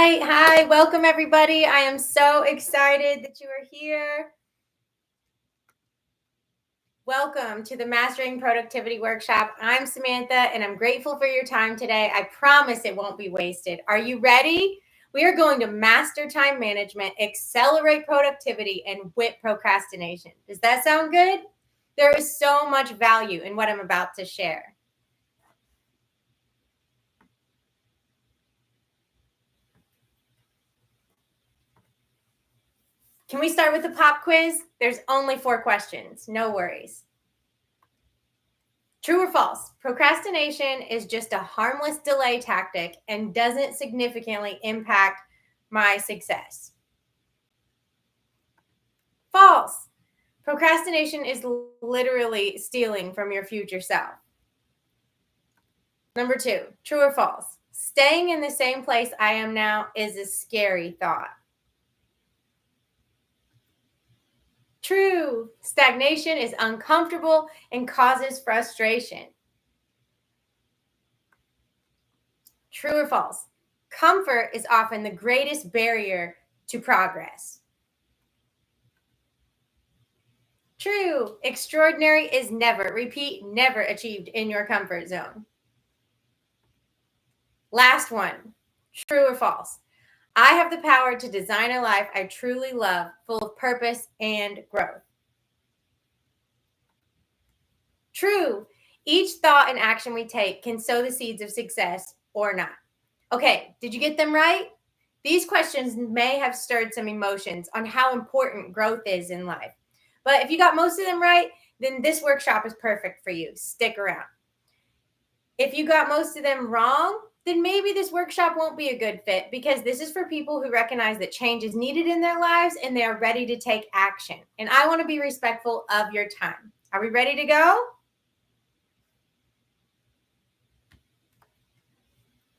Hi, welcome everybody. I am so excited that you are here. Welcome to the Mastering Productivity Workshop. I'm Samantha and I'm grateful for your time today. I promise it won't be wasted. Are you ready? We are going to master time management, accelerate productivity, and whip procrastination. Does that sound good? There is so much value in what I'm about to share. Can we start with the pop quiz? There's only 4 questions. No worries. True or false? Procrastination is just a harmless delay tactic and doesn't significantly impact my success. False. Procrastination is literally stealing from your future self. Number 2, true or false? Staying in the same place I am now is a scary thought. True. Stagnation is uncomfortable and causes frustration. True or false? Comfort is often the greatest barrier to progress. True. Extraordinary is never, repeat, never achieved in your comfort zone. Last one. True or false? I have the power to design a life I truly love, full of purpose and growth. True. Each thought and action we take can sow the seeds of success or not. Okay, did you get them right? These questions may have stirred some emotions on how important growth is in life. But if you got most of them right, then this workshop is perfect for you. Stick around. If you got most of them wrong, then maybe this workshop won't be a good fit because this is for people who recognize that change is needed in their lives and they are ready to take action. And I want to be respectful of your time. Are we ready to go?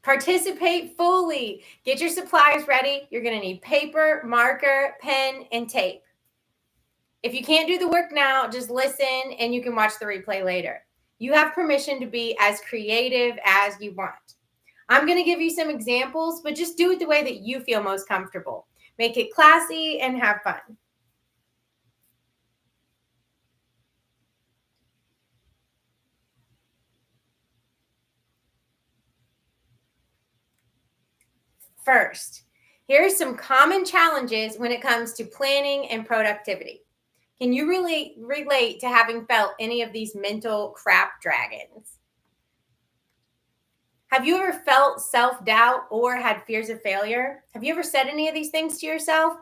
Participate fully. Get your supplies ready. You're going to need paper, marker, pen, and tape. If you can't do the work now, just listen and you can watch the replay later. You have permission to be as creative as you want. I'm going to give you some examples, but just do it the way that you feel most comfortable. Make it classy and have fun. First, here are some common challenges when it comes to planning and productivity. Can you really relate to having felt any of these mental crap dragons? Have you ever felt self-doubt or had fears of failure? Have you ever said any of these things to yourself?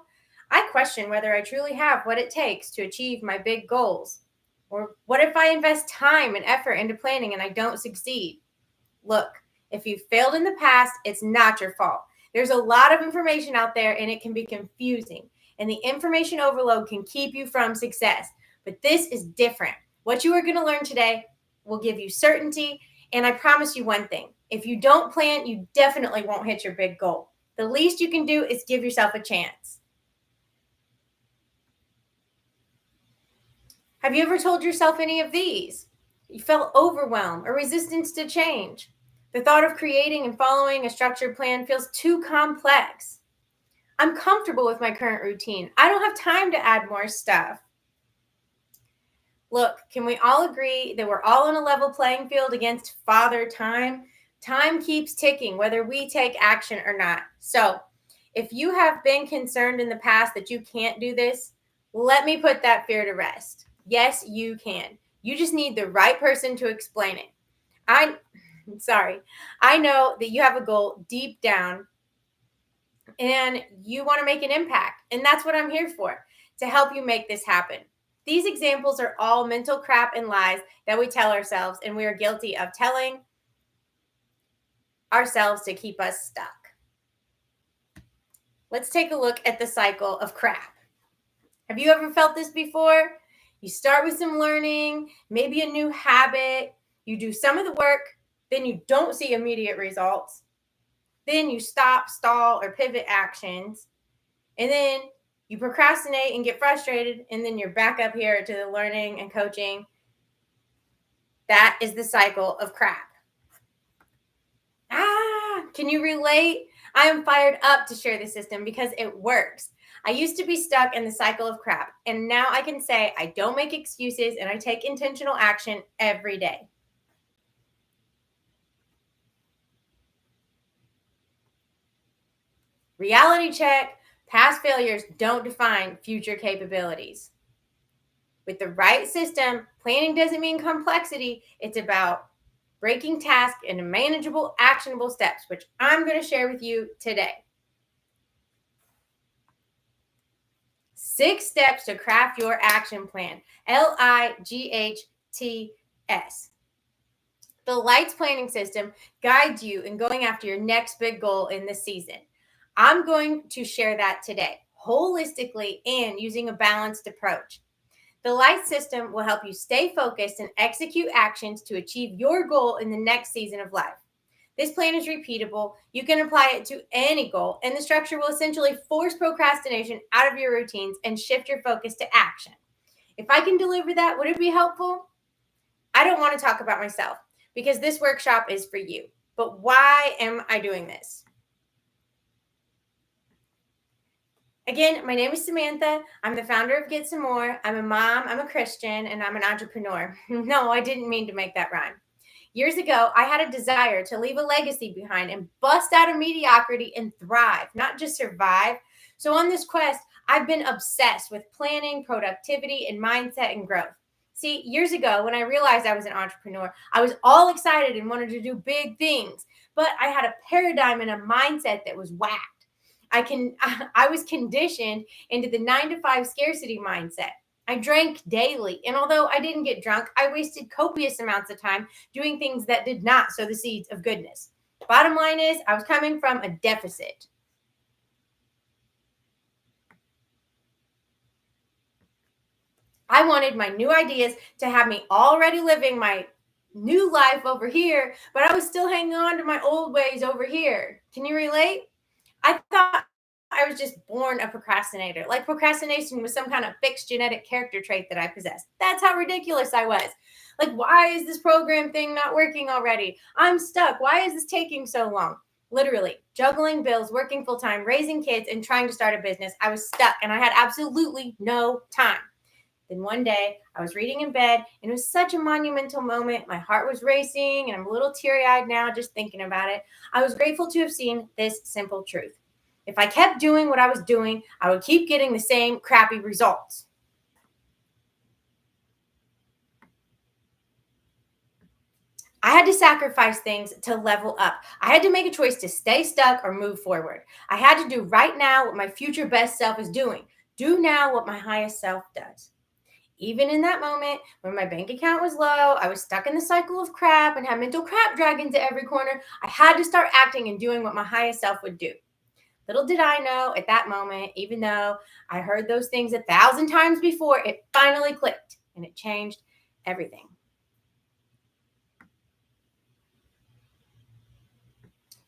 I question whether I truly have what it takes to achieve my big goals. Or what if I invest time and effort into planning and I don't succeed? Look, if you failed in the past, it's not your fault. There's a lot of information out there and it can be confusing. And the information overload can keep you from success. But this is different. What you are going to learn today will give you certainty. And I promise you one thing. If you don't plan, you definitely won't hit your big goal. The least you can do is give yourself a chance. Have you ever told yourself any of these? You felt overwhelmed or resistance to change. The thought of creating and following a structured plan feels too complex. I'm comfortable with my current routine. I don't have time to add more stuff. Look, can we all agree that we're all on a level playing field against Father Time? Time keeps ticking, whether we take action or not. So, if you have been concerned in the past that you can't do this, let me put that fear to rest. Yes, you can. You just need the right person to explain it. I know that you have a goal deep down and you want to make an impact. And that's what I'm here for, to help you make this happen. These examples are all mental crap and lies that we tell ourselves, and we are guilty of telling ourselves to keep us stuck. Let's take a look at the cycle of crap. Have you ever felt this before? You start with some learning, maybe a new habit. You do some of the work, then you don't see immediate results. Then you stop, stall, or pivot actions. And then you procrastinate and get frustrated. And then you're back up here to the learning and coaching. That is the cycle of crap. Can you relate? I am fired up to share this system because it works. I used to be stuck in the cycle of crap, and now I can say I don't make excuses and I take intentional action every day. Reality check: past failures don't define future capabilities. With the right system, planning doesn't mean complexity, it's about breaking tasks into manageable, actionable steps, which I'm going to share with you today. 6 steps to craft your action plan. LIGHTS. The Lights planning system guides you in going after your next big goal in this season. I'm going to share that today, holistically and using a balanced approach. The Light system will help you stay focused and execute actions to achieve your goal in the next season of life. This plan is repeatable. You can apply it to any goal, and the structure will essentially force procrastination out of your routines and shift your focus to action. If I can deliver that, would it be helpful? I don't want to talk about myself because this workshop is for you. But why am I doing this? Again, my name is Samantha. I'm the founder of Get Some More. I'm a mom, I'm a Christian, and I'm an entrepreneur. No, I didn't mean to make that rhyme. Years ago, I had a desire to leave a legacy behind and bust out of mediocrity and thrive, not just survive. So, on this quest, I've been obsessed with planning, productivity, and mindset and growth. See, years ago, when I realized I was an entrepreneur, I was all excited and wanted to do big things, but I had a paradigm and a mindset that was whacked. I was conditioned into the 9 to 5 scarcity mindset. I drank daily, and although I didn't get drunk, I wasted copious amounts of time doing things that did not sow the seeds of goodness. Bottom line is, I was coming from a deficit. I wanted my new ideas to have me already living my new life over here, but I was still hanging on to my old ways over here. Can you relate? I thought I was just born a procrastinator. Like procrastination was some kind of fixed genetic character trait that I possessed. That's how ridiculous I was. Like, why is this program thing not working already? I'm stuck. Why is this taking so long? Literally, juggling bills, working full time, raising kids, and trying to start a business. I was stuck and I had absolutely no time. Then one day I was reading in bed and it was such a monumental moment. My heart was racing and I'm a little teary eyed now just thinking about it. I was grateful to have seen this simple truth. If I kept doing what I was doing, I would keep getting the same crappy results. I had to sacrifice things to level up. I had to make a choice to stay stuck or move forward. I had to do right now what my future best self is doing. Do now what my highest self does. Even in that moment, when my bank account was low, I was stuck in the cycle of crap and had mental crap dragged into every corner. I had to start acting and doing what my highest self would do. Little did I know at that moment, even though I heard those things 1,000 times before, it finally clicked and it changed everything.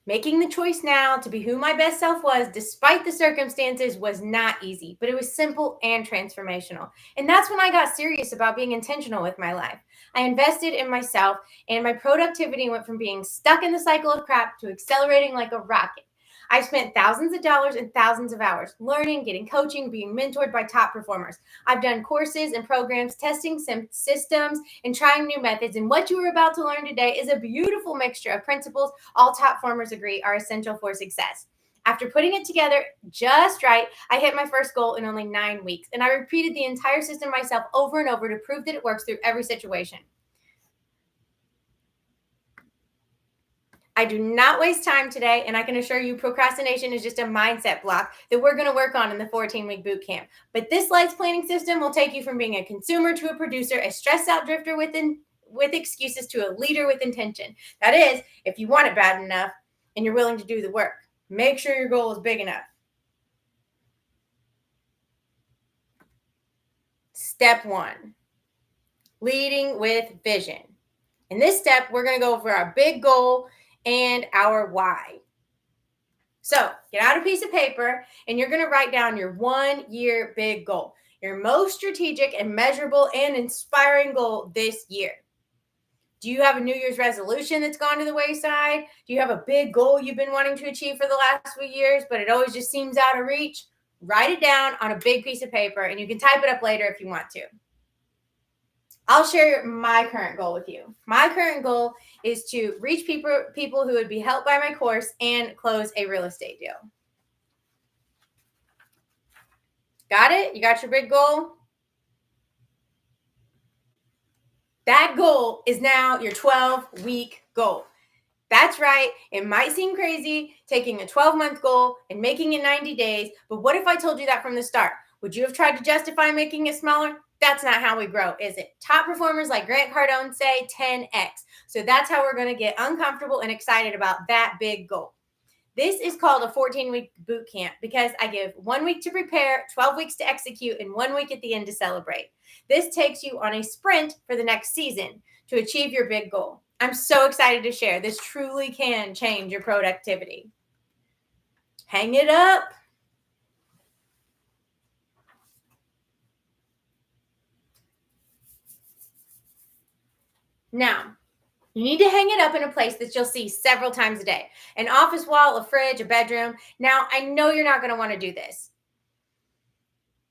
Making the choice now to be who my best self was, despite the circumstances, was not easy, but it was simple and transformational. And that's when I got serious about being intentional with my life. I invested in myself, and my productivity went from being stuck in the cycle of crap to accelerating like a rocket. I spent thousands of dollars and thousands of hours learning, getting coaching, being mentored by top performers. I've done courses and programs, testing some systems, and trying new methods. And what you are about to learn today is a beautiful mixture of principles all top performers agree are essential for success. After putting it together just right, I hit my first goal in only 9 weeks. And I repeated the entire system myself over and over to prove that it works through every situation. I do not waste time today, and I can assure you procrastination is just a mindset block that we're going to work on in the 14-week boot camp. But this lights planning system will take you from being a consumer to a producer, a stressed out drifter with excuses to a leader with intention. That is, if you want it bad enough and you're willing to do the work. Make sure your goal is big enough. Step 1, leading with vision. In this step, we're going to go over our big goal and our why. So get out a piece of paper and you're going to write down your 1-year big goal, your most strategic and measurable and inspiring goal this year. Do you have a New Year's resolution that's gone to the wayside? Do you have a big goal you've been wanting to achieve for the last few years, but it always just seems out of reach? Write it down on a big piece of paper, and you can type it up later if you want to. I'll share my current goal with you. My current goal is to reach people who would be helped by my course and close a real estate deal. Got it? You got your big goal? That goal is now your 12-week goal. That's right. It might seem crazy taking a 12-month goal and making it 90 days, but what if I told you that from the start? Would you have tried to justify making it smaller? That's not how we grow, is it? Top performers like Grant Cardone say 10x. So that's how we're going to get uncomfortable and excited about that big goal. This is called a 14-week boot camp because I give 1 week to prepare, 12 weeks to execute, and 1 week at the end to celebrate. This takes you on a sprint for the next season to achieve your big goal. I'm so excited to share. This truly can change your productivity. Hang it up. Now, you need to hang it up in a place that you'll see several times a day. An office wall, a fridge, a bedroom. Now, I know you're not going to want to do this.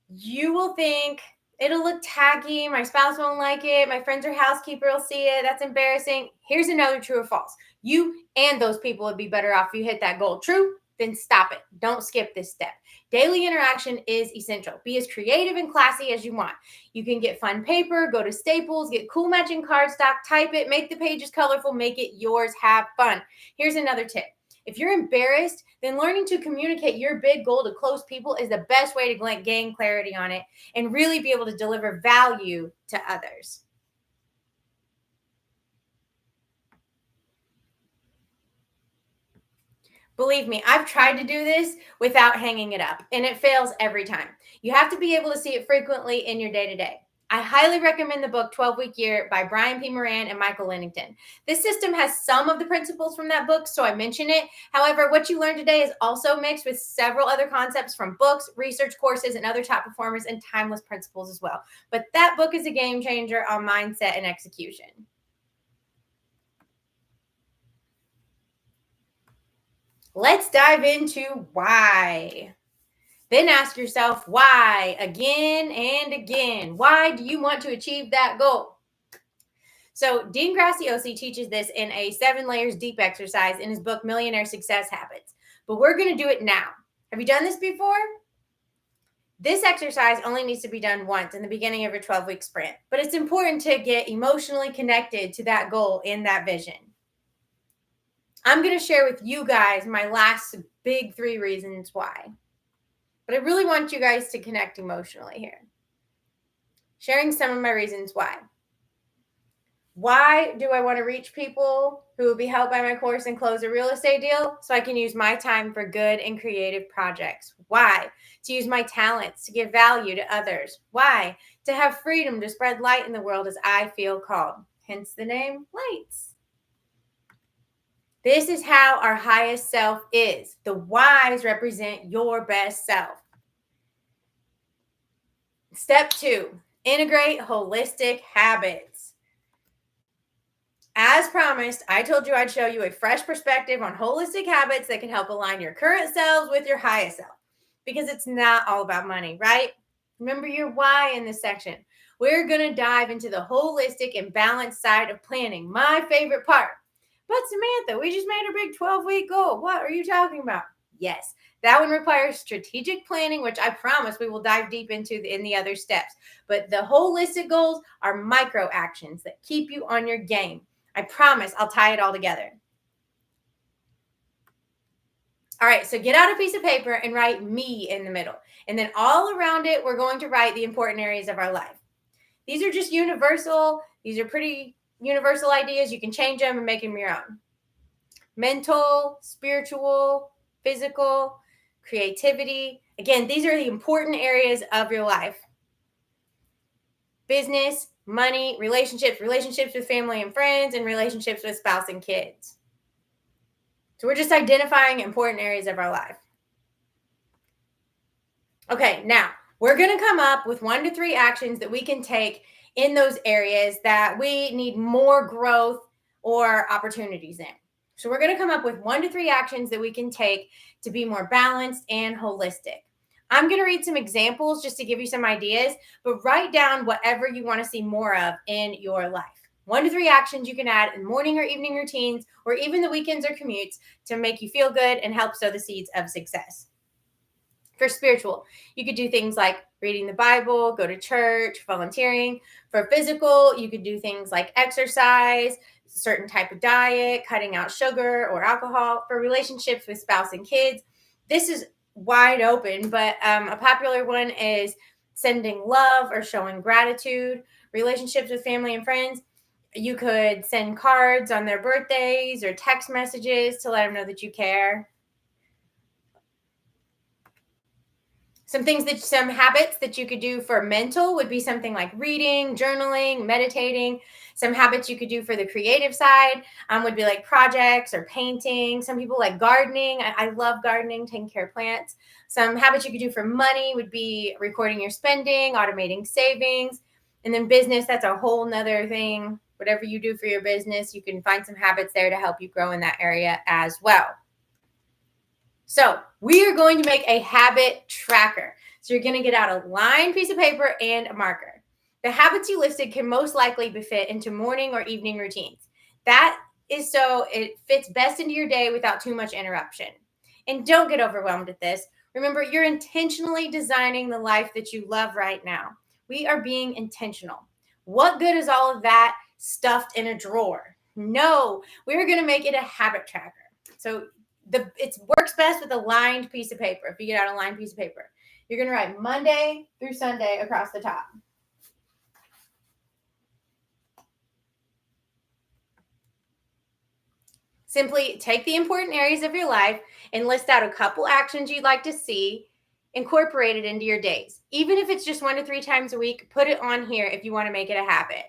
You will think, it'll look tacky. My spouse won't like it. My friends or housekeeper will see it. That's embarrassing. Here's another true or false. You and those people would be better off if you hit that goal. True? Then stop it. Don't skip this step. Daily interaction is essential. Be as creative and classy as you want. You can get fun paper, go to Staples, get cool matching cardstock, type it, make the pages colorful, make it yours, have fun. Here's another tip. If you're embarrassed, then learning to communicate your big goal to close people is the best way to gain clarity on it and really be able to deliver value to others. Believe me, I've tried to do this without hanging it up, and it fails every time. You have to be able to see it frequently in your day-to-day. I highly recommend the book 12-Week Year by Brian P. Moran and Michael Lennington. This system has some of the principles from that book, so I mention it. However, what you learned today is also mixed with several other concepts from books, research courses, and other top performers and timeless principles as well. But that book is a game changer on mindset and execution. Let's dive into why. Then ask yourself why again and again. Why do you want to achieve that goal? So Dean Graziosi teaches this in a 7 layers deep exercise in his book, Millionaire Success Habits. But we're going to do it now. Have you done this before? This exercise only needs to be done once in the beginning of your 12-week sprint. But it's important to get emotionally connected to that goal and that vision. I'm going to share with you guys my last big 3 reasons why. But I really want you guys to connect emotionally here. Sharing some of my reasons why. Why do I want to reach people who will be helped by my course and close a real estate deal? So I can use my time for good and creative projects. Why? To use my talents to give value to others. Why? To have freedom to spread light in the world as I feel called. Hence the name Lights. This is how our highest self is. The whys represent your best self. Step 2, integrate holistic habits. As promised, I told you I'd show you a fresh perspective on holistic habits that can help align your current selves with your highest self. Because it's not all about money, right? Remember your why in this section. We're going to dive into the holistic and balanced side of planning, my favorite part. But Samantha, we just made a big 12-week goal. What are you talking about? Yes, that one requires strategic planning, which I promise we will dive deep into in the other steps. But the holistic goals are micro actions that keep you on your game. I promise I'll tie it all together. All right, so get out a piece of paper and write me in the middle. And then all around it, we're going to write the important areas of our life. These are just universal. These are pretty universal ideas. You can change them and make them your own. Mental, spiritual, physical, creativity. Again, these are the important areas of your life. Business, money, relationships with family and friends, and relationships with spouse and kids. So we're just identifying important areas of our life. Okay, now we're going to come up with 1 to 3 actions that we can take in those areas that we need more growth or opportunities in. So we're going to come up with 1 to 3 actions that we can take to be more balanced and holistic. I'm going to read some examples just to give you some ideas, but write down whatever you want to see more of in your life. 1 to 3 actions you can add in morning or evening routines, or even the weekends or commutes, to make you feel good and help sow the seeds of success. For spiritual, you could do things like reading the Bible, go to church, volunteering. For physical, you could do things like exercise, certain type of diet, cutting out sugar or alcohol. For relationships with spouse and kids, this is wide open, but a popular one is sending love or showing gratitude. Relationships with family and friends, you could send cards on their birthdays or text messages to let them know that you care. Some habits that you could do for mental would be something like reading, journaling, meditating. Some habits you could do for the creative side would be like projects or painting. Some people like gardening. I love gardening, taking care of plants. Some habits you could do for money would be recording your spending, automating savings. And then business, that's a whole nother thing. Whatever you do for your business, you can find some habits there to help you grow in that area as well. So we are going to make a habit tracker. So you're going to get out a lined piece of paper and a marker. The habits you listed can most likely be fit into morning or evening routines. That is so it fits best into your day without too much interruption. And don't get overwhelmed at this. Remember, you're intentionally designing the life that you love right now. We are being intentional. What good is all of that stuffed in a drawer? No, we're going to make it a habit tracker. So it works best with a lined piece of paper. If you get out a lined piece of paper, you're going to write Monday through Sunday across the top. Simply take the important areas of your life and list out a couple actions you'd like to see incorporated into your days. Even if it's just 1 to 3 times a week, put it on here if you want to make it a habit.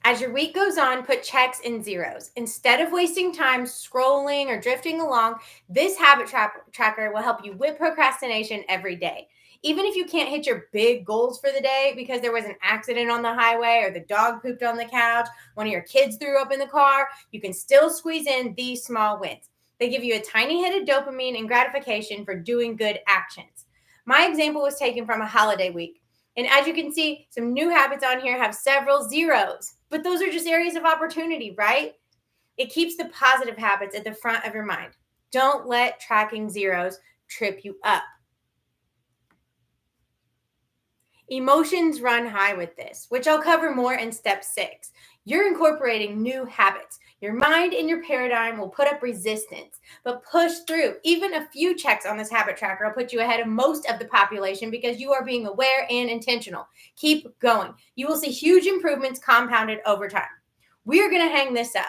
As your week goes on, put checks and zeros. Instead of wasting time scrolling or drifting along, this habit tracker will help you with procrastination every day. Even if you can't hit your big goals for the day because there was an accident on the highway or the dog pooped on the couch, one of your kids threw up in the car, you can still squeeze in these small wins. They give you a tiny hit of dopamine and gratification for doing good actions. My example was taken from a holiday week. And as you can see, some new habits on here have several zeros, but those are just areas of opportunity, right? It keeps the positive habits at the front of your mind. Don't let tracking zeros trip you up. Emotions run high with this, which I'll cover more in step 6. You're incorporating new habits. Your mind and your paradigm will put up resistance, but push through. Even a few checks on this habit tracker will put you ahead of most of the population because you are being aware and intentional. Keep going. You will see huge improvements compounded over time. We are going to hang this up.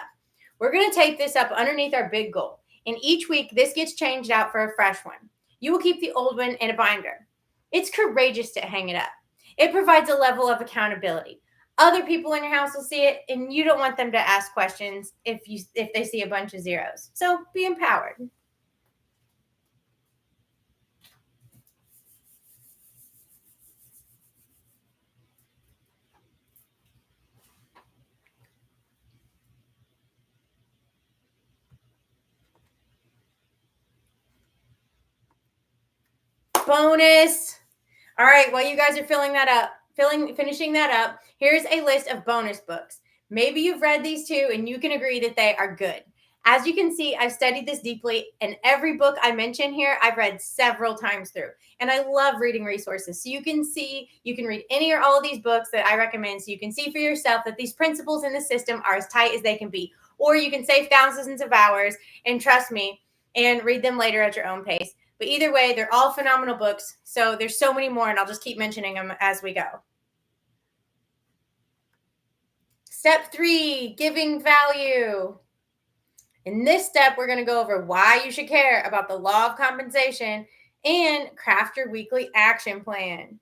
We're going to tape this up underneath our big goal. And each week, this gets changed out for a fresh one. You will keep the old one in a binder. It's courageous to hang it up. It provides a level of accountability. Other people in your house will see it, and you don't want them to ask questions if they see a bunch of zeros. So be empowered. Bonus. All right, while you guys are finishing that up, here's a list of bonus books. Maybe you've read these too, and you can agree that they are good. As you can see, I've studied this deeply, and every book I mention here, I've read several times through. And I love reading resources. So you can read any or all of these books that I recommend so you can see for yourself that these principles in the system are as tight as they can be. Or you can save thousands of hours and trust me and read them later at your own pace. But either way, they're all phenomenal books. So there's so many more, and I'll just keep mentioning them as we go. Step 3, giving value. In this step, we're going to go over why you should care about the law of compensation and craft your weekly action plan.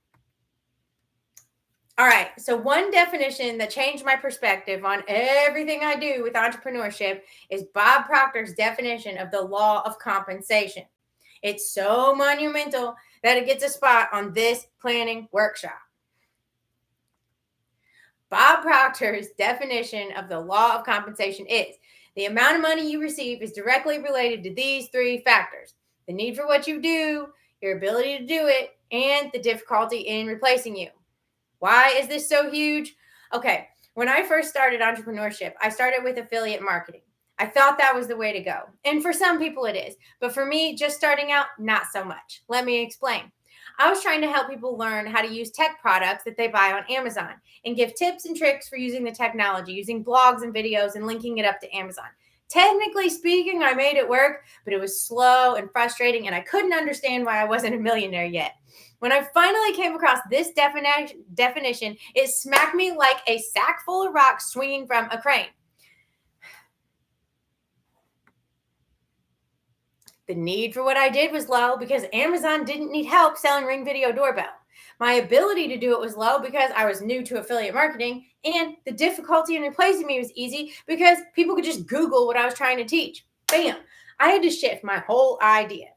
All right, so one definition that changed my perspective on everything I do with entrepreneurship is Bob Proctor's definition of the law of compensation. It's so monumental that it gets a spot on this planning workshop. Bob Proctor's definition of the law of compensation is the amount of money you receive is directly related to these three factors: the need for what you do, your ability to do it, and the difficulty in replacing you. Why is this so huge? Okay, when I first started entrepreneurship, I started with affiliate marketing. I thought that was the way to go. And for some people it is. But for me, just starting out, not so much. Let me explain. I was trying to help people learn how to use tech products that they buy on Amazon and give tips and tricks for using the technology, using blogs and videos and linking it up to Amazon. Technically speaking, I made it work, but it was slow and frustrating, and I couldn't understand why I wasn't a millionaire yet. When I finally came across this definition, it smacked me like a sack full of rocks swinging from a crane. The need for what I did was low because Amazon didn't need help selling Ring Video Doorbell. My ability to do it was low because I was new to affiliate marketing, and the difficulty in replacing me was easy because people could just Google what I was trying to teach. Bam! I had to shift my whole idea.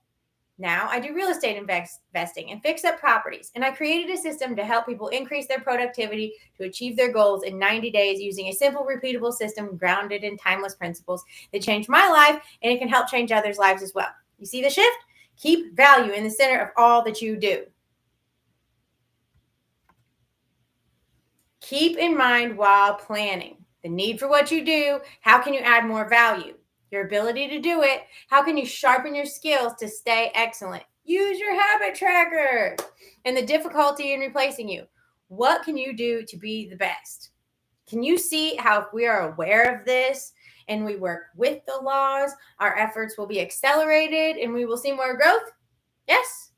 Now I do real estate investing and fix up properties, and I created a system to help people increase their productivity to achieve their goals in 90 days using a simple, repeatable system grounded in timeless principles that changed my life, and it can help change others' lives as well. You see the shift? Keep value in the center of all that you do. Keep in mind while planning the need for what you do. How can you add more value? Your ability to do it. How can you sharpen your skills to stay excellent? Use your habit tracker. And the difficulty in replacing you. What can you do to be the best? Can you see how if we are aware of this and we work with the laws, our efforts will be accelerated and we will see more growth? Yes?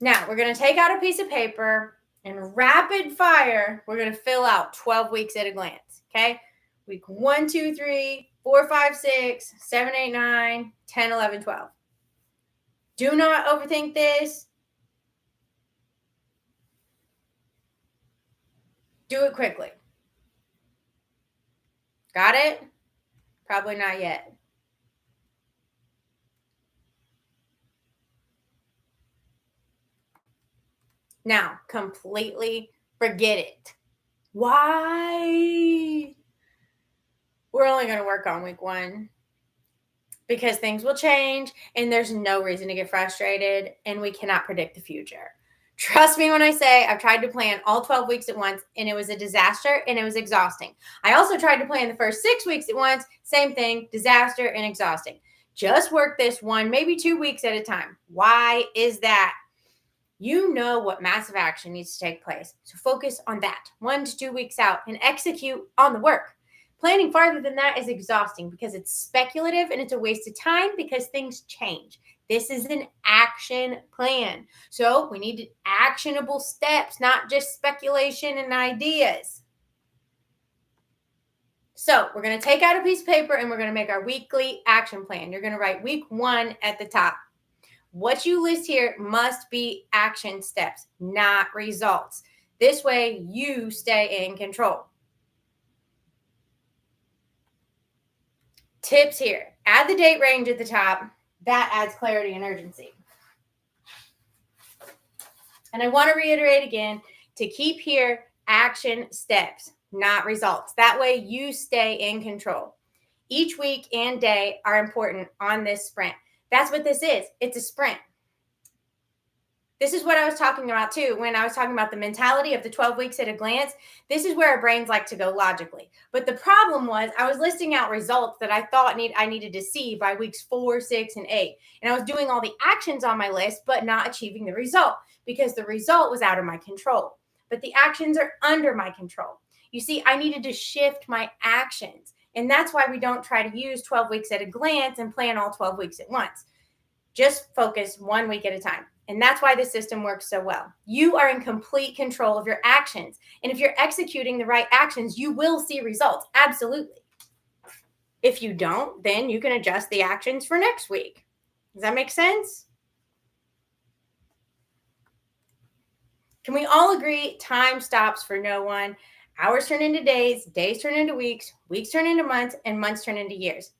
Now, we're going to take out a piece of paper and rapid fire, we're going to fill out 12 weeks at a glance. Okay? Week 1, 2, 3, 4, 5, 6, 7, 8, 9, 10, 11, 12. Do not overthink this. Do it quickly. Got it? Probably not yet. Now, completely forget it. Why? We're only going to work on week 1 because things will change and there's no reason to get frustrated and we cannot predict the future. Trust me when I say I've tried to plan all 12 weeks at once and it was a disaster and it was exhausting. I also tried to plan the first 6 weeks at once. Same thing, disaster and exhausting. Just work this 1, maybe 2 weeks at a time. Why is that? You know what massive action needs to take place. So focus on that 1 to 2 weeks out and execute on the work. Planning farther than that is exhausting because it's speculative and it's a waste of time because things change. This is an action plan. So we need actionable steps, not just speculation and ideas. So we're going to take out a piece of paper and we're going to make our weekly action plan. You're going to write week 1 at the top. What you list here must be action steps, not results. This way you stay in control. Tips here. Add the date range at the top. That adds clarity and urgency. And I want to reiterate again to keep here action steps, not results. That way you stay in control. Each week and day are important on this sprint. That's what this is. It's a sprint. This is what I was talking about too when I was talking about the mentality of the 12 weeks at a glance. This is where our brains like to go logically. But the problem was I was listing out results that I thought I needed to see by weeks 4, 6, and 8. And I was doing all the actions on my list, but not achieving the result because the result was out of my control. But the actions are under my control. You see, I needed to shift my actions. And that's why we don't try to use 12 weeks at a glance and plan all 12 weeks at once. Just focus 1 week at a time. And that's why this system works so well. You are in complete control of your actions. And if you're executing the right actions, you will see results. Absolutely. If you don't, then you can adjust the actions for next week. Does that make sense? Can we all agree time stops for no one? Hours turn into days, days turn into weeks, weeks turn into months, and months turn into years.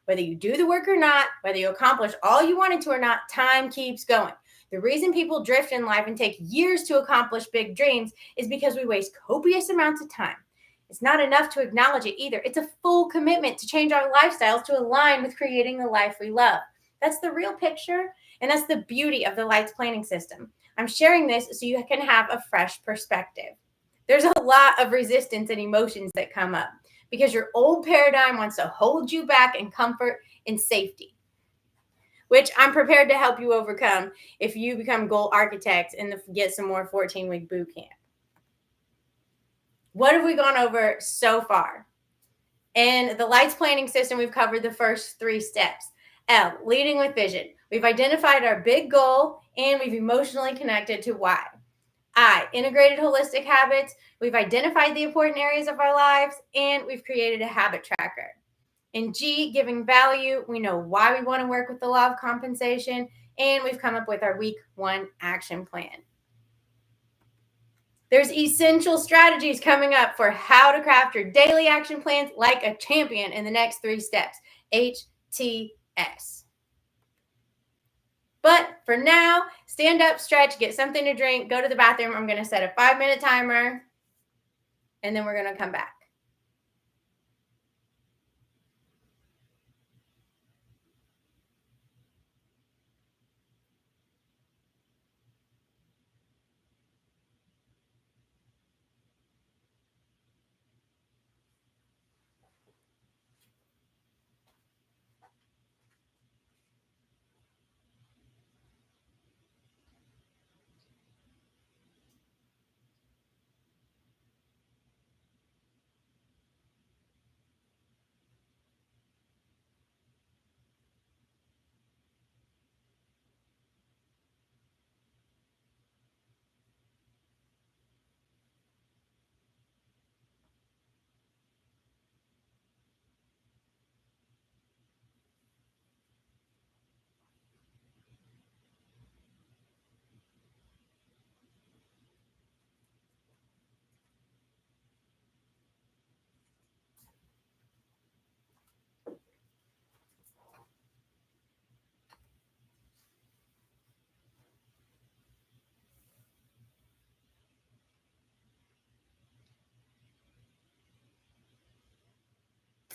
Whether you do the work or not, whether you accomplish all you wanted to or not, time keeps going. The reason people drift in life and take years to accomplish big dreams is because we waste copious amounts of time. It's not enough to acknowledge it either. It's a full commitment to change our lifestyles to align with creating the life we love. That's the real picture, and that's the beauty of the Lights planning system. I'm sharing this so you can have a fresh perspective. There's a lot of resistance and emotions that come up because your old paradigm wants to hold you back in comfort and safety, which I'm prepared to help you overcome if you become goal architects and get some more 14-week boot camp. What have we gone over so far? In the Lights planning system, we've covered the first 3 steps. L, leading with vision. We've identified our big goal and we've emotionally connected to why. I, integrated holistic habits. We've identified the important areas of our lives and we've created a habit tracker. In G, giving value. We know why we want to work with the law of compensation and we've come up with our week 1 action plan. There's essential strategies coming up for how to craft your daily action plans like a champion in the next 3 steps. HTS. But for now, stand up, stretch, get something to drink, go to the bathroom. I'm going to set a 5-minute timer, and then we're going to come back.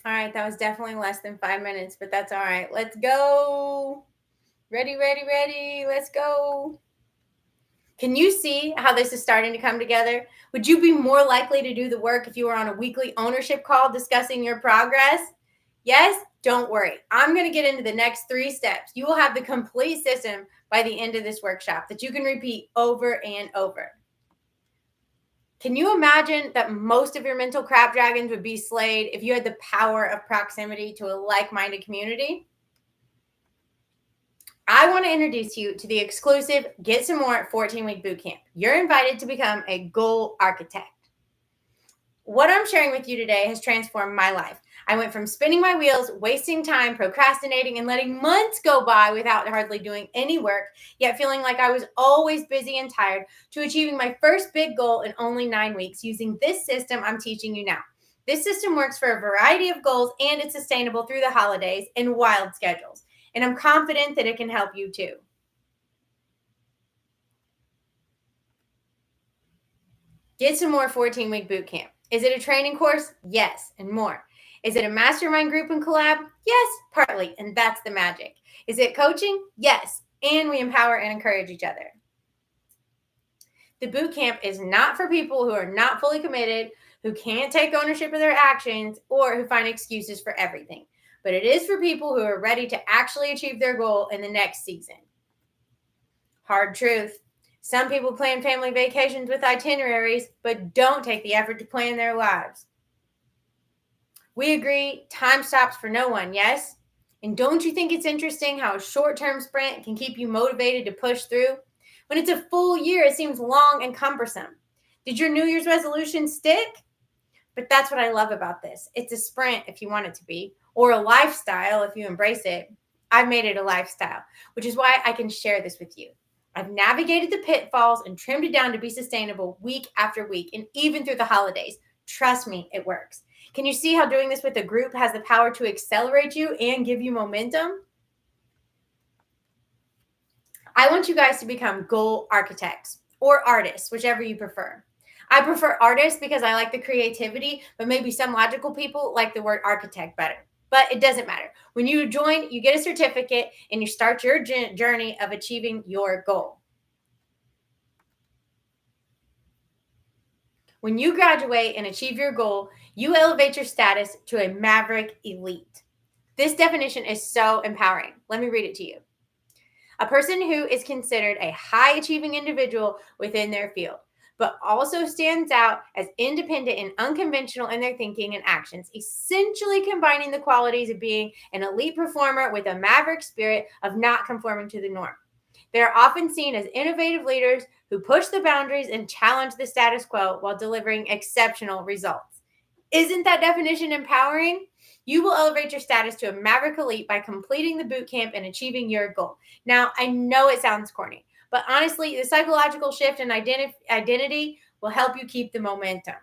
All right, that was definitely less than 5 minutes, but that's all right. Let's go. Ready, ready, ready. Let's go. Can you see how this is starting to come together? Would you be more likely to do the work if you were on a weekly ownership call discussing your progress? Yes? Don't worry. I'm going to get into the next 3 steps. You will have the complete system by the end of this workshop that you can repeat over and over. Can you imagine that most of your mental crap dragons would be slayed if you had the power of proximity to a like-minded community? I want to introduce you to the exclusive Get Some More 14-week bootcamp. You're invited to become a goal architect. What I'm sharing with you today has transformed my life. I went from spinning my wheels, wasting time, procrastinating, and letting months go by without hardly doing any work, yet feeling like I was always busy and tired, to achieving my first big goal in only 9 weeks using this system I'm teaching you now. This system works for a variety of goals and it's sustainable through the holidays and wild schedules. And I'm confident that it can help you too. Get Some More 14-week bootcamp. Is it a training course? Yes, and more. Is it a mastermind group and collab? Yes, partly, and that's the magic. Is it coaching? Yes, and we empower and encourage each other. The bootcamp is not for people who are not fully committed, who can't take ownership of their actions, or who find excuses for everything. But it is for people who are ready to actually achieve their goal in the next season. Hard truth. Some people plan family vacations with itineraries, but don't take the effort to plan their lives. We agree, time stops for no one, yes? And don't you think it's interesting how a short-term sprint can keep you motivated to push through? When it's a full year, it seems long and cumbersome. Did your New Year's resolution stick? But that's what I love about this. It's a sprint if you want it to be, or a lifestyle if you embrace it. I've made it a lifestyle, which is why I can share this with you. I've navigated the pitfalls and trimmed it down to be sustainable week after week and even through the holidays. Trust me, it works. Can you see how doing this with a group has the power to accelerate you and give you momentum? I want you guys to become goal architects or artists, whichever you prefer. I prefer artists because I like the creativity, but maybe some logical people like the word architect better. But it doesn't matter. When you join, you get a certificate and you start your journey of achieving your goal. When you graduate and achieve your goal, you elevate your status to a maverick elite. This definition is so empowering. Let me read it to you. A person who is considered a high achieving individual within their field, but also stands out as independent and unconventional in their thinking and actions, essentially combining the qualities of being an elite performer with a maverick spirit of not conforming to the norm. They are often seen as innovative leaders who push the boundaries and challenge the status quo while delivering exceptional results. Isn't that definition empowering? You will elevate your status to a maverick elite by completing the boot camp and achieving your goal. Now, I know it sounds corny, but honestly, the psychological shift in identity will help you keep the momentum.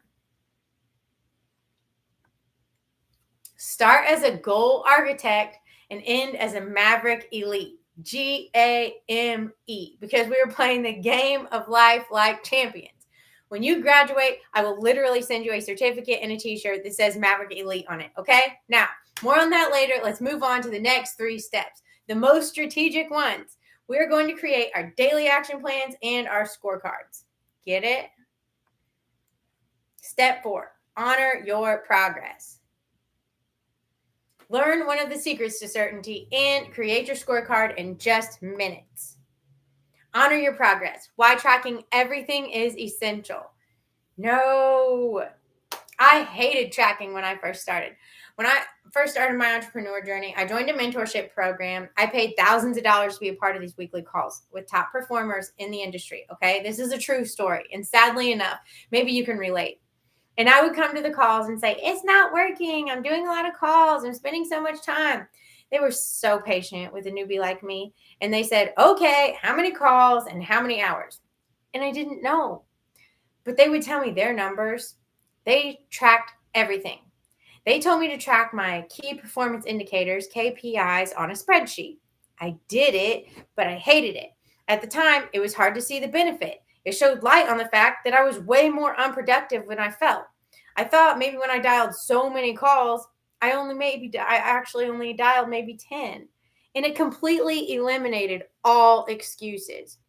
Start as a goal architect and end as a maverick elite. GAME, because we are playing the game of life like champions. When you graduate, I will literally send you a certificate and a t-shirt that says Maverick Elite on it, okay? Now, more on that later. Let's move on to the next 3 steps, the most strategic ones. We're going to create our daily action plans and our scorecards. Get it? Step 4, honor your progress. Learn one of the secrets to certainty and create your scorecard in just minutes. Honor your progress. Why tracking everything is essential. No, I hated tracking when I first started. When I first started my entrepreneur journey, I joined a mentorship program. I paid thousands of dollars to be a part of these weekly calls with top performers in the industry. Okay, this is a true story. And sadly enough, maybe you can relate. And I would come to the calls and say, it's not working. I'm doing a lot of calls. I'm spending so much time. They were so patient with a newbie like me. And they said, okay, how many calls and how many hours? And I didn't know. But they would tell me their numbers. They tracked everything. They told me to track my key performance indicators, KPIs, on a spreadsheet. I did it, but I hated it. At the time, it was hard to see the benefit. It showed light on the fact that I was way more unproductive than I felt. I thought maybe when I dialed so many calls, I actually only dialed maybe 10. And it completely eliminated all excuses.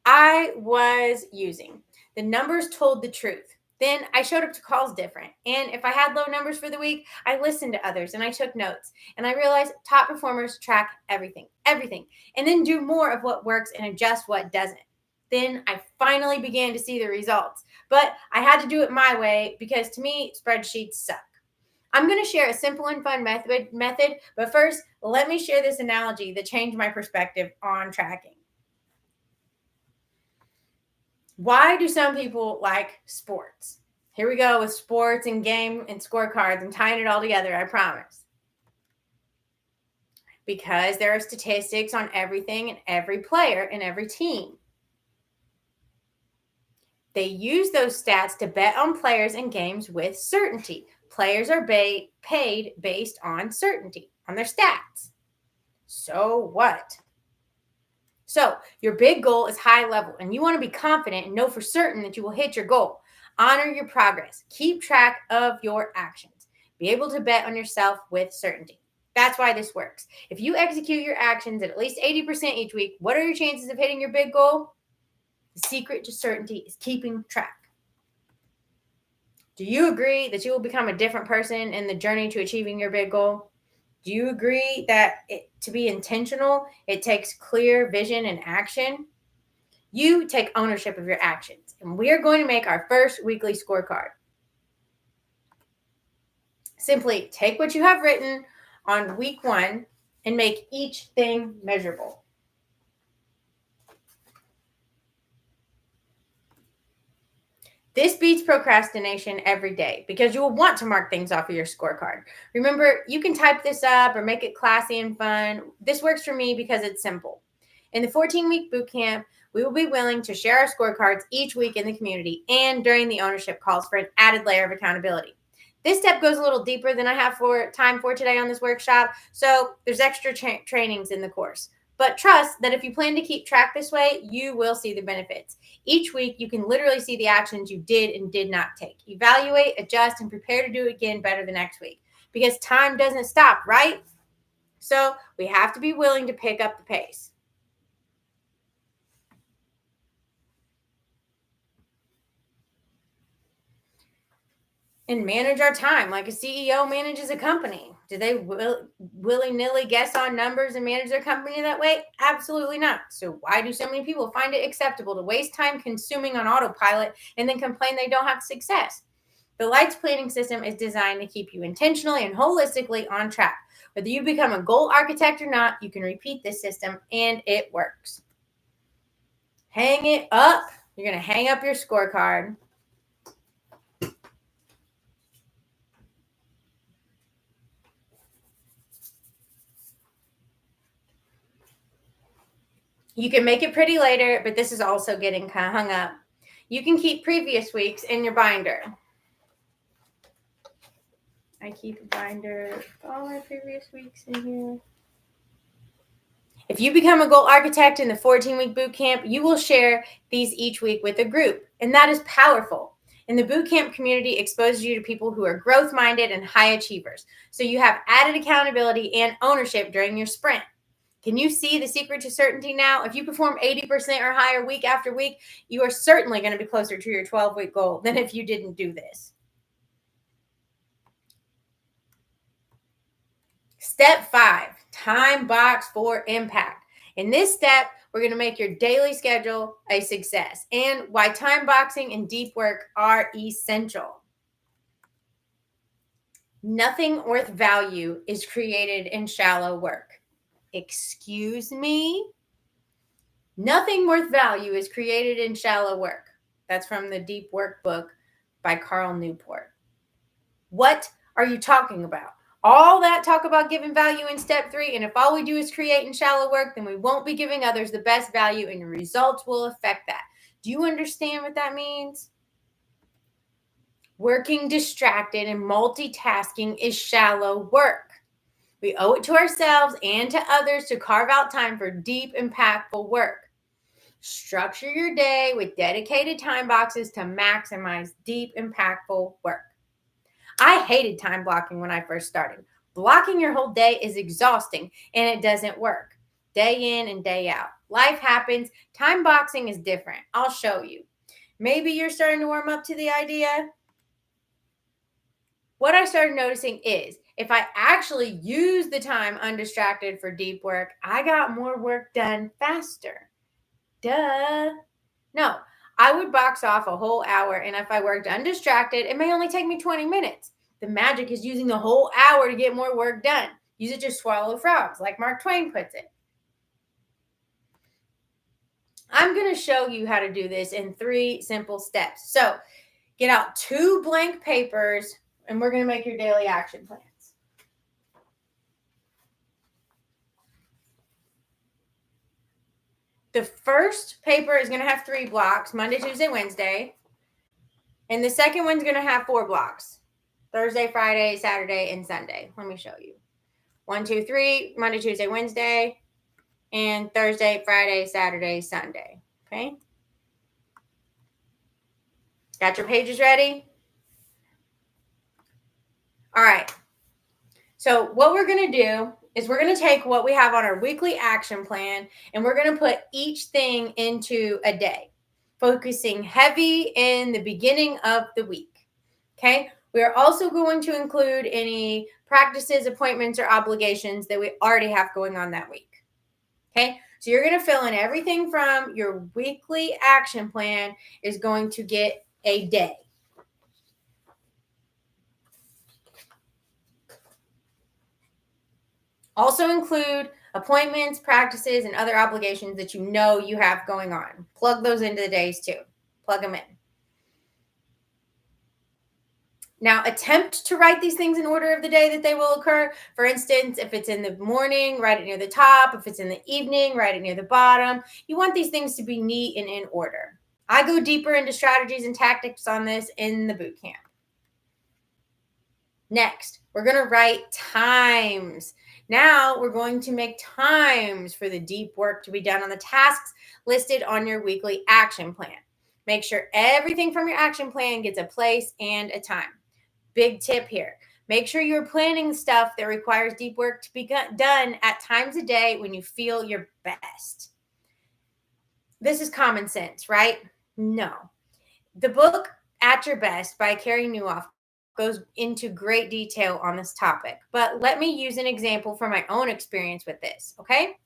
I was using. The numbers told the truth. Then I showed up to calls different. And if I had low numbers for the week, I listened to others and I took notes. And I realized top performers track everything, and then do more of what works and adjust what doesn't. Then I finally began to see the results. But I had to do it my way because to me, spreadsheets suck. I'm going to share a simple and fun method, but first, let me share this analogy that changed my perspective on tracking. Why do some people like sports? Here we go with sports and game and scorecards. I'm tying it all together, I promise. Because there are statistics on everything and every player and every team. They use those stats to bet on players and games with certainty. Players are paid based on certainty, on their stats. So what? So your big goal is high level and you want to be confident and know for certain that you will hit your goal. Honor your progress. Keep track of your actions. Be able to bet on yourself with certainty. That's why this works. If you execute your actions at least 80% each week, what are your chances of hitting your big goal? The secret to certainty is keeping track. Do you agree that you will become a different person in the journey to achieving your big goal? Do you agree that to be intentional, it takes clear vision and action? You take ownership of your actions, and we are going to make our first weekly scorecard. Simply take what you have written on week 1 and make each thing measurable. This beats procrastination every day because you will want to mark things off of your scorecard. Remember, you can type this up or make it classy and fun. This works for me because it's simple. In the 14-week boot camp, We will be willing to share our scorecards each week in the community and during the ownership calls for an added layer of accountability. This step goes a little deeper than I have time for today on this workshop, so there's extra trainings in the course. But trust that if you plan to keep track this way, you will see the benefits. Each week, you can literally see the actions you did and did not take. Evaluate, adjust, and prepare to do it again better the next week. Because time doesn't stop, right? So we have to be willing to pick up the pace. And manage our time like a CEO manages a company. Do they willy-nilly guess on numbers and manage their company that way? Absolutely not. So why do so many people find it acceptable to waste time consuming on autopilot and then complain they don't have success? The Lights planning system is designed to keep you intentionally and holistically on track. Whether you become a goal architect or not, you can repeat this system and it works. Hang it up. You're going to hang up your scorecard. You can make it pretty later, but this is also getting kind of hung up. You can keep previous weeks in your binder. I keep a binder of all my previous weeks in here. If you become a goal architect in the 14-week boot camp, you will share these each week with a group, and that is powerful. And the boot camp community exposes you to people who are growth-minded and high achievers, so you have added accountability and ownership during your sprint. Can you see the secret to certainty now? If you perform 80% or higher week after week, you are certainly going to be closer to your 12-week goal than if you didn't do this. Step 5, time box for impact. In this step, we're going to make your daily schedule a success and why time boxing and deep work are essential. Nothing worth value is created in shallow work. Excuse me? Nothing worth value is created in shallow work. That's from the Deep Work book by Carl Newport. What are you talking about? All that talk about giving value in step 3, and if all we do is create in shallow work, then we won't be giving others the best value, and your results will affect that. Do you understand what that means? Working distracted and multitasking is shallow work. We owe it to ourselves and to others to carve out time for deep, impactful work. Structure your day with dedicated time boxes to maximize deep, impactful work. I hated time blocking when I first started. Blocking your whole day is exhausting and it doesn't work. Day in and day out. Life happens. Time boxing is different. I'll show you. Maybe you're starting to warm up to the idea. What I started noticing is if I actually use the time undistracted for deep work, I got more work done faster. Duh. No, I would box off a whole hour, and if I worked undistracted, it may only take me 20 minutes. The magic is using the whole hour to get more work done. Use it to swallow frogs, like Mark Twain puts it. I'm going to show you how to do this in 3 simple steps. So get out 2 blank papers, and we're going to make your daily action plans. The first paper is going to have 3 blocks, Monday, Tuesday, Wednesday. And the second one's going to have 4 blocks, Thursday, Friday, Saturday, and Sunday. Let me show you. 1, 2, 3, Monday, Tuesday, Wednesday, and Thursday, Friday, Saturday, Sunday. Okay? Got your pages ready? All right. So what we're going to do is we're going to take what we have on our weekly action plan and we're going to put each thing into a day, focusing heavy in the beginning of the week. Okay? We are also going to include any practices, appointments, or obligations that we already have going on that week. Okay? So you're going to fill in everything from your weekly action plan is going to get a day. Also include appointments, practices, and other obligations that you know you have going on. Plug those into the days too. Plug them in. Now, attempt to write these things in order of the day that they will occur. For instance, if it's in the morning, write it near the top. If it's in the evening, write it near the bottom. You want these things to be neat and in order. I go deeper into strategies and tactics on this in the boot camp. Next, we're going to write times. Now we're going to make times for the deep work to be done on the tasks listed on your weekly action plan. Make sure everything from your action plan gets a place and a time. Big tip here. Make sure you're planning stuff that requires deep work to be done at times a day when you feel your best. This is common sense, right? No. The book At Your Best by Carrie Newhoff goes into great detail on this topic, but let me use an example from my own experience with this, okay?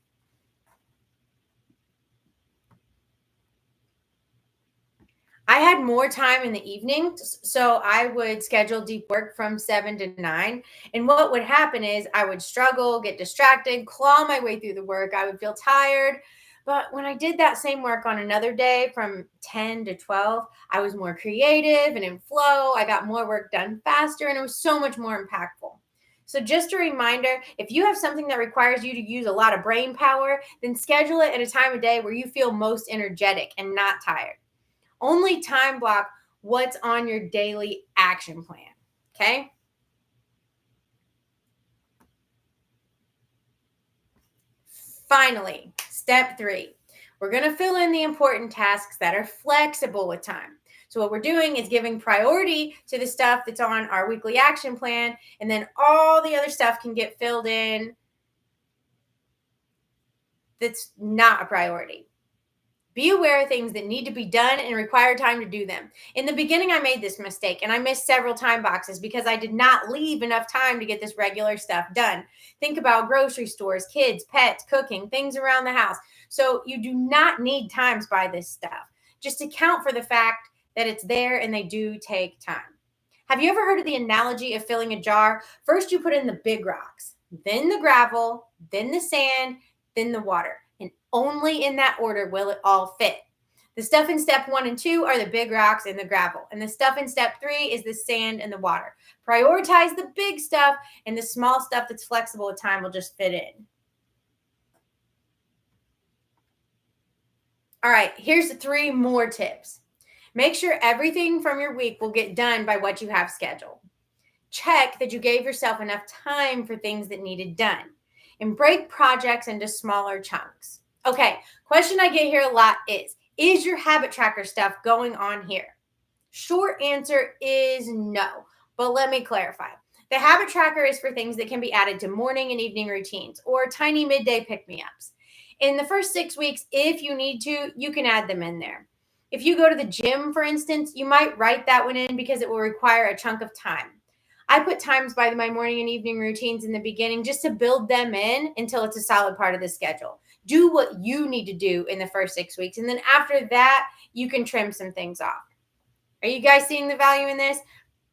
I had more time in the evening, so I would schedule deep work from 7 to 9. And what would happen is I would struggle, get distracted, claw my way through the work. I would feel tired. But when I did that same work on another day from 10 to 12, I was more creative and in flow. I got more work done faster, and it was so much more impactful. So, just a reminder, if you have something that requires you to use a lot of brain power, then schedule it at a time of day where you feel most energetic and not tired. Only time block what's on your daily action plan. Okay. Finally, step 3. We're going to fill in the important tasks that are flexible with time. So, what we're doing is giving priority to the stuff that's on our weekly action plan, and then all the other stuff can get filled in that's not a priority. Be aware of things that need to be done and require time to do them. In the beginning, I made this mistake and I missed several time boxes because I did not leave enough time to get this regular stuff done. Think about grocery stores, kids, pets, cooking, things around the house. So you do not need times by this stuff. Just account for the fact that it's there and they do take time. Have you ever heard of the analogy of filling a jar? First, you put in the big rocks, then the gravel, then the sand, then the water. And only in that order will it all fit. The stuff in step 1 and 2 are the big rocks and the gravel. And the stuff in step 3 is the sand and the water. Prioritize the big stuff, and the small stuff that's flexible with time will just fit in. All right, here's 3 more tips. Make sure everything from your week will get done by what you have scheduled. Check that you gave yourself enough time for things that needed done. And break projects into smaller chunks. Okay, question I get here a lot is your habit tracker stuff going on here? Short answer is no, but let me clarify. The habit tracker is for things that can be added to morning and evening routines or tiny midday pick-me-ups. In the first 6 weeks, if you need to, you can add them in there. If you go to the gym, for instance, you might write that one in because it will require a chunk of time. I put times by my morning and evening routines in the beginning just to build them in until it's a solid part of the schedule. Do what you need to do in the first 6 weeks. And then after that, you can trim some things off. Are you guys seeing the value in this?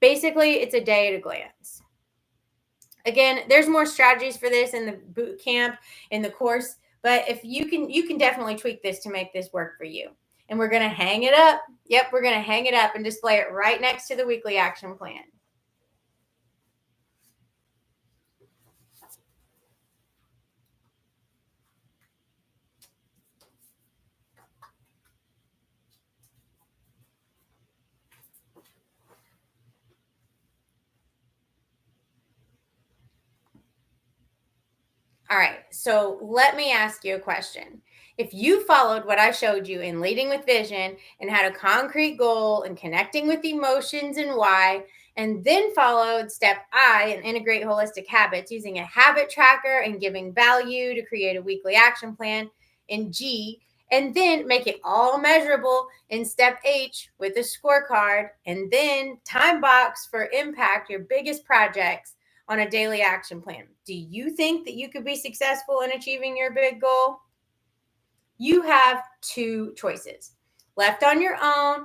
Basically, it's a day at a glance. Again, there's more strategies for this in the boot camp, in the course, but if you can definitely tweak this to make this work for you. And we're going to hang it up. Yep, we're going to hang it up and display it right next to the weekly action plan. All right, so let me ask you a question. If you followed what I showed you in Leading with Vision and had a concrete goal and connecting with emotions and why, and then followed step I and integrate holistic habits using a habit tracker and giving value to create a weekly action plan in G, and then make it all measurable in step H with a scorecard, and then time box for impact your biggest projects on a daily action plan. Do you think that you could be successful in achieving your big goal? You have 2 choices. Left on your own,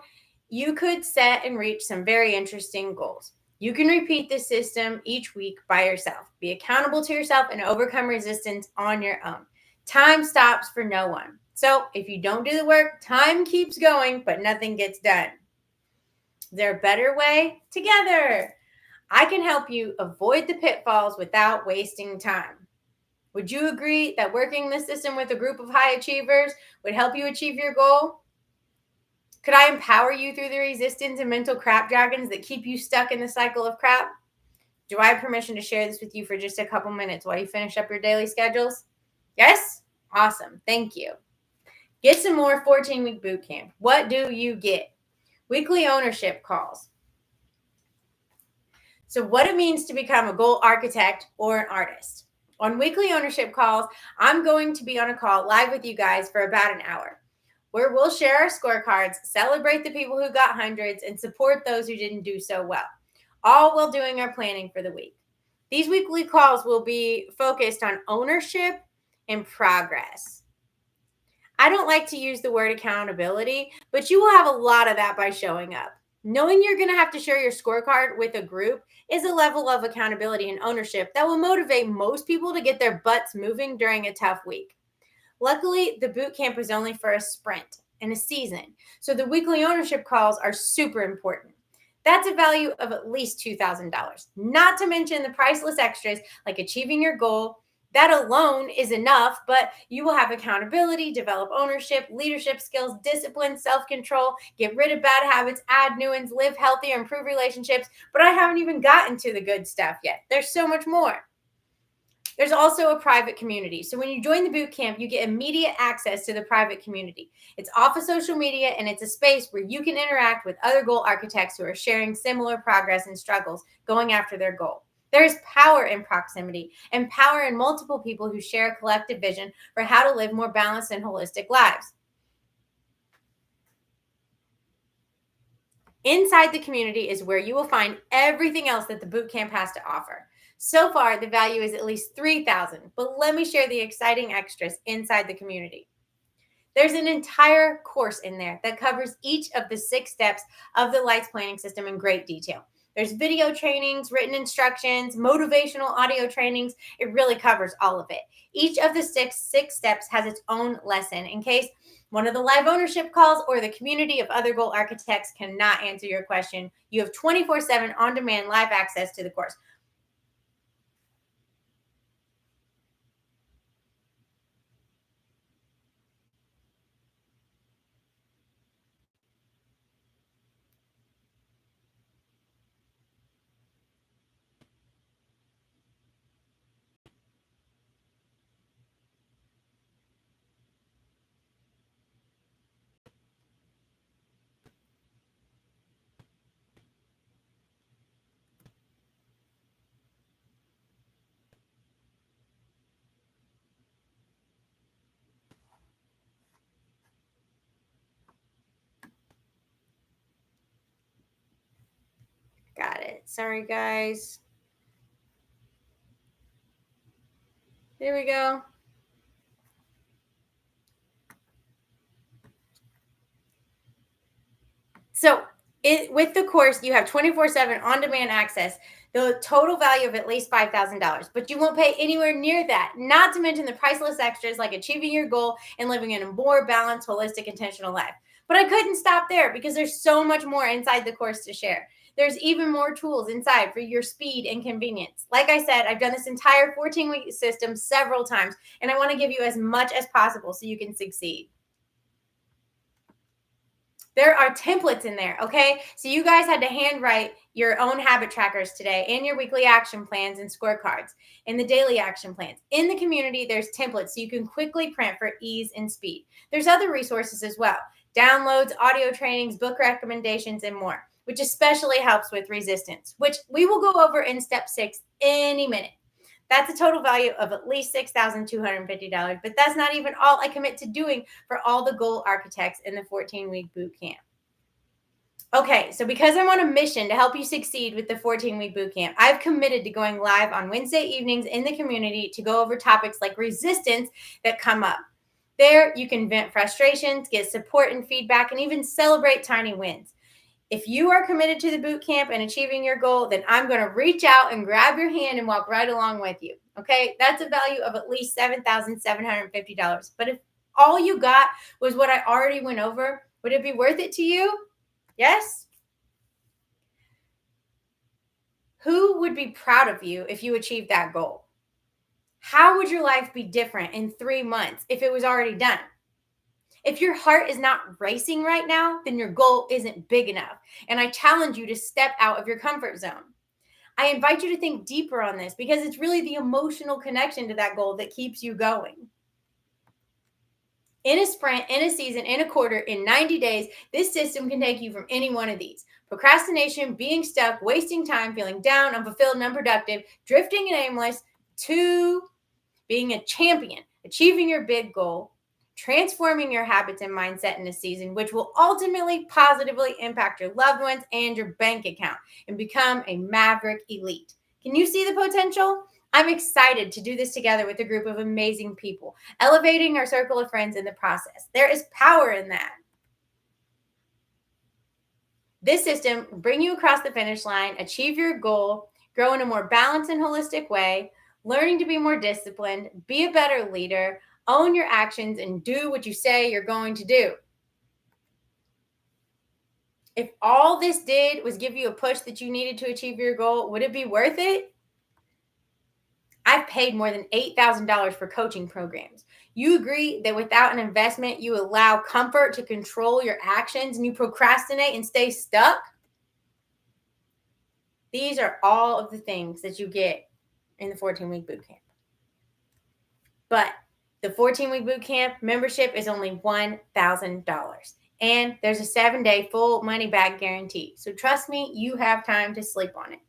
you could set and reach some very interesting goals. You can repeat this system each week by yourself. Be accountable to yourself and overcome resistance on your own. Time stops for no one. So if you don't do the work, time keeps going, but nothing gets done. Is there a better way? Together. I can help you avoid the pitfalls without wasting time. Would you agree that working the system with a group of high achievers would help you achieve your goal? Could I empower you through the resistance and mental crap dragons that keep you stuck in the cycle of crap? Do I have permission to share this with you for just a couple minutes while you finish up your daily schedules? Yes? Awesome. Thank you. Get some more 14-week boot camp. What do you get? Weekly ownership calls. So, what it means to become a goal architect or an artist. On weekly ownership calls, I'm going to be on a call live with you guys for about an hour, where we'll share our scorecards, celebrate the people who got hundreds, and support those who didn't do so well, all while doing our planning for the week. These weekly calls will be focused on ownership and progress. I don't like to use the word accountability, but you will have a lot of that by showing up. Knowing you're going to have to share your scorecard with a group is a level of accountability and ownership that will motivate most people to get their butts moving during a tough week. Luckily, the boot camp is only for a sprint and a season, so the weekly ownership calls are super important. That's a value of at least $2,000, not to mention the priceless extras like achieving your goal. That alone is enough, but you will have accountability, develop ownership, leadership skills, discipline, self-control, get rid of bad habits, add new ones, live healthier, improve relationships. But I haven't even gotten to the good stuff yet. There's so much more. There's also a private community. So when you join the boot camp, you get immediate access to the private community. It's off of social media, and it's a space where you can interact with other goal architects who are sharing similar progress and struggles going after their goal. There is power in proximity and power in multiple people who share a collective vision for how to live more balanced and holistic lives. Inside the community is where you will find everything else that the boot camp has to offer. So far, the value is at least $3,000, but let me share the exciting extras inside the community. There's an entire course in there that covers each of the 6 steps of the Lights Planning System in great detail. There's video trainings, written instructions, motivational audio trainings. It really covers all of it. Each of the six steps has its own lesson in case one of the live ownership calls or the community of other goal architects cannot answer your question. You have 24/7 on-demand live access to the course. Got it. Sorry, guys. Here we go. So with the course, you have 24/7 on-demand access, the total value of at least $5,000, but you won't pay anywhere near that, not to mention the priceless extras like achieving your goal and living in a more balanced, holistic, intentional life. But I couldn't stop there because there's so much more inside the course to share. There's even more tools inside for your speed and convenience. Like I said, I've done this entire 14-week system several times, and I want to give you as much as possible so you can succeed. There are templates in there, okay? So you guys had to handwrite your own habit trackers today and your weekly action plans and scorecards and the daily action plans. In the community, there's templates so you can quickly print for ease and speed. There's other resources as well. Downloads, audio trainings, book recommendations, and more, which especially helps with resistance, which we will go over in step 6 any minute. That's a total value of at least $6,250, but that's not even all I commit to doing for all the goal architects in the 14-week boot camp. Okay, so because I'm on a mission to help you succeed with the 14-week boot camp, I've committed to going live on Wednesday evenings in the community to go over topics like resistance that come up. There, you can vent frustrations, get support and feedback, and even celebrate tiny wins. If you are committed to the boot camp and achieving your goal, then I'm going to reach out and grab your hand and walk right along with you. Okay, that's a value of at least $7,750. But if all you got was what I already went over, would it be worth it to you? Yes? Who would be proud of you if you achieved that goal? How would your life be different in 3 months if it was already done? If your heart is not racing right now, then your goal isn't big enough. And I challenge you to step out of your comfort zone. I invite you to think deeper on this because it's really the emotional connection to that goal that keeps you going. In a sprint, in a season, in a quarter, in 90 days, this system can take you from any one of these: procrastination, being stuck, wasting time, feeling down, unfulfilled, and unproductive, drifting and aimless, to being a champion, achieving your big goal, transforming your habits and mindset in a season, which will ultimately positively impact your loved ones and your bank account, and become a maverick elite. Can you see the potential? I'm excited to do this together with a group of amazing people, elevating our circle of friends in the process. There is power in that. This system will bring you across the finish line, achieve your goal, grow in a more balanced and holistic way, learning to be more disciplined, be a better leader, own your actions, and do what you say you're going to do. If all this did was give you a push that you needed to achieve your goal, would it be worth it? I've paid more than $8,000 for coaching programs. You agree that without an investment, you allow comfort to control your actions and you procrastinate and stay stuck? These are all of the things that you get in the 14-week boot camp. But the 14-week boot camp membership is only $1,000. And there's a 7-day full money back guarantee. So trust me, you have time to sleep on it.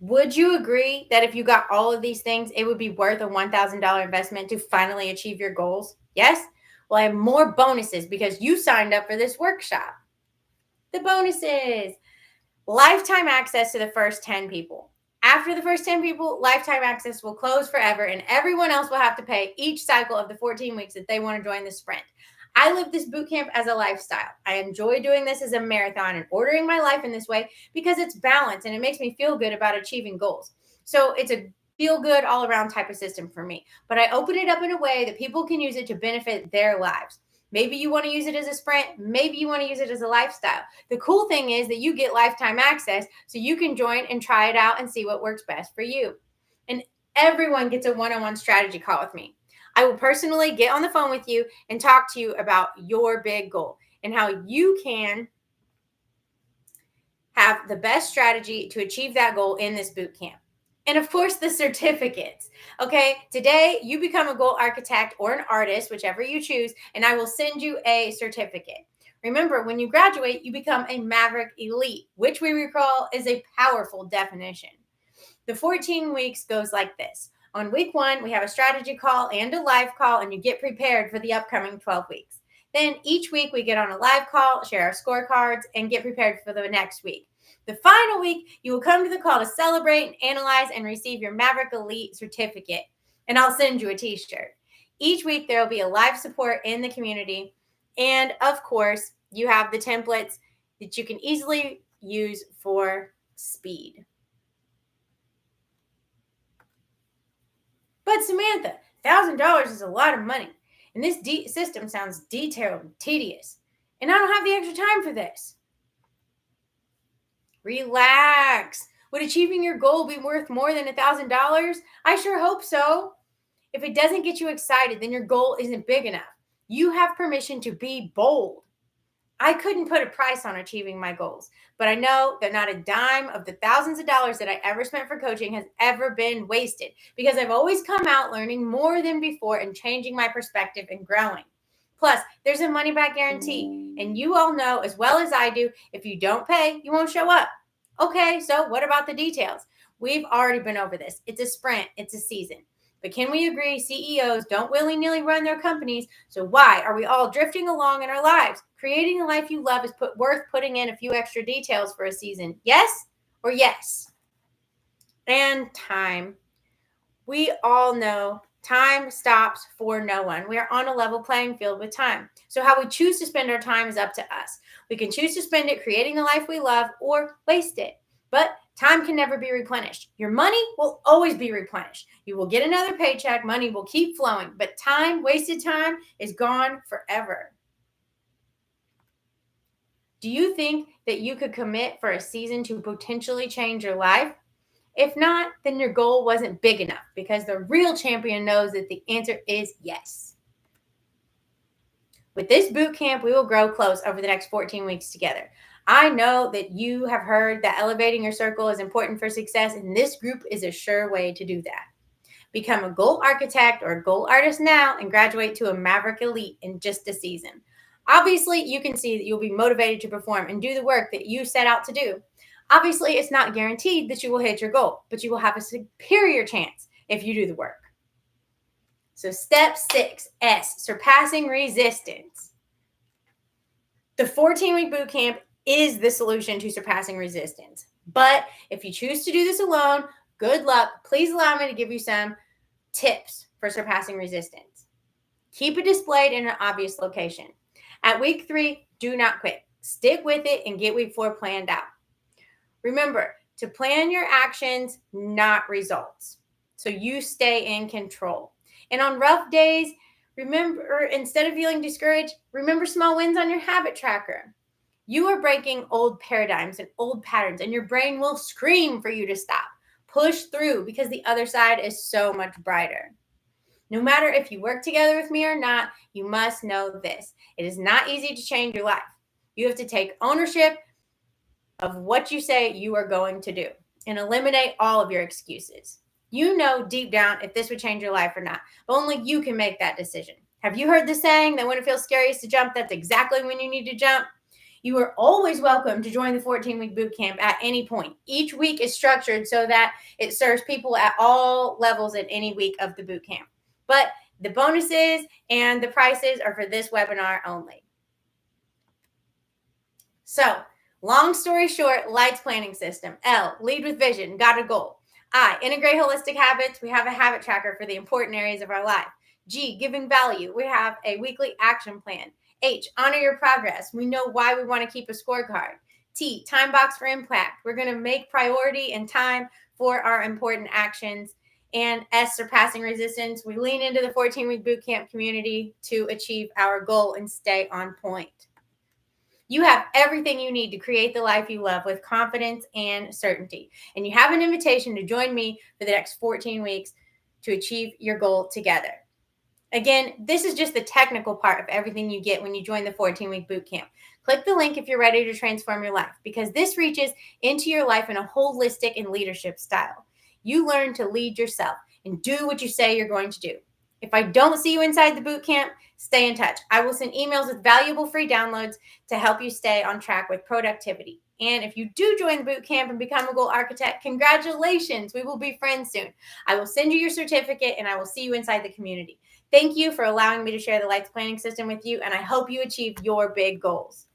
Would you agree that if you got all of these things, it would be worth a $1,000 investment to finally achieve your goals? Yes? Well, I have more bonuses because you signed up for this workshop. The bonuses: lifetime access to the first 10 people. After the first 10 people, lifetime access will close forever and everyone else will have to pay each cycle of the 14 weeks that they want to join the sprint. I live this boot camp as a lifestyle. I enjoy doing this as a marathon and ordering my life in this way because it's balanced and it makes me feel good about achieving goals. So it's a feel good all around type of system for me. But I open it up in a way that people can use it to benefit their lives. Maybe you want to use it as a sprint. Maybe you want to use it as a lifestyle. The cool thing is that you get lifetime access so you can join and try it out and see what works best for you. And everyone gets a one-on-one strategy call with me. I will personally get on the phone with you and talk to you about your big goal and how you can have the best strategy to achieve that goal in this boot camp. And of course, the certificates. Okay, today you become a goal architect or an artist, whichever you choose, and I will send you a certificate. Remember, when you graduate, you become a maverick elite, which we recall is a powerful definition. The 14 weeks goes like this. On week 1, we have a strategy call and a live call, and you get prepared for the upcoming 12 weeks. Then each week we get on a live call, share our scorecards, and get prepared for the next week. The final week, you will come to the call to celebrate and analyze and receive your Maverick Elite certificate, and I'll send you a t-shirt. Each week, there will be a live support in the community, and of course, you have the templates that you can easily use for speed. But Samantha, $1,000 is a lot of money, and this system sounds detailed and tedious, and I don't have the extra time for this. Relax. Would achieving your goal be worth more than $1,000? I sure hope so. If it doesn't get you excited, then your goal isn't big enough. You have permission to be bold. I couldn't put a price on achieving my goals, but I know that not a dime of the thousands of dollars that I ever spent for coaching has ever been wasted because I've always come out learning more than before and changing my perspective and growing. Plus, there's a money back guarantee, and you all know as well as I do, if you don't pay, you won't show up. Okay, so what about the details? We've already been over this. It's a sprint, it's a season. But can we agree CEOs don't willy-nilly run their companies? So why are we all drifting along in our lives? Creating a life you love is worth putting in a few extra details for a season. Yes or yes? And time. We all know time stops for no one. We are on a level playing field with time. So how we choose to spend our time is up to us. We can choose to spend it creating a life we love or waste it. But time can never be replenished. Your money will always be replenished. You will get another paycheck. Money will keep flowing. But time, wasted time, is gone forever. Do you think that you could commit for a season to potentially change your life? If not, then your goal wasn't big enough, because the real champion knows that the answer is yes. With this boot camp, we will grow close over the next 14 weeks together. I know that you have heard that elevating your circle is important for success, and this group is a sure way to do that. Become a goal architect or a goal artist now and graduate to a Maverick Elite in just a season. Obviously, you can see that you'll be motivated to perform and do the work that you set out to do. Obviously, it's not guaranteed that you will hit your goal, but you will have a superior chance if you do the work. So step 6S, surpassing resistance. The 14-week boot camp is the solution to surpassing resistance. But if you choose to do this alone, good luck. Please allow me to give you some tips for surpassing resistance. Keep it displayed in an obvious location. At week 3, do not quit. Stick with it and get week 4 planned out. Remember to plan your actions, not results, so you stay in control. And on rough days, remember, instead of feeling discouraged, remember small wins on your habit tracker. You are breaking old paradigms and old patterns, and your brain will scream for you to stop. Push through, because the other side is so much brighter. No matter if you work together with me or not, you must know this. It is not easy to change your life. You have to take ownership of what you say you are going to do and eliminate all of your excuses. You know deep down if this would change your life or not, but only you can make that decision. Have you heard the saying that when it feels scariest to jump, that's exactly when you need to jump? You are always welcome to join the 14-week boot camp at any point. Each week is structured so that it serves people at all levels in any week of the boot camp. But the bonuses and the prices are for this webinar only. So, long story short, LIGHTS planning system. L, lead with vision, got a goal. I, integrate holistic habits. We have a habit tracker for the important areas of our life. G, giving value. We have a weekly action plan. H, honor your progress. We know why we want to keep a scorecard. T, time box for impact. We're going to make priority and time for our important actions. And S, surpassing resistance. We lean into the 14-week bootcamp community to achieve our goal and stay on point. You have everything you need to create the life you love with confidence and certainty. And you have an invitation to join me for the next 14 weeks to achieve your goal together. Again, this is just the technical part of everything you get when you join the 14-week bootcamp. Click the link if you're ready to transform your life, because this reaches into your life in a holistic and leadership style. You learn to lead yourself and do what you say you're going to do. If I don't see you inside the bootcamp, stay in touch. I will send emails with valuable free downloads to help you stay on track with productivity. And if you do join the bootcamp and become a goal architect, congratulations. We will be friends soon. I will send you your certificate, and I will see you inside the community. Thank you for allowing me to share the LIGHTS planning system with you, and I hope you achieve your big goals.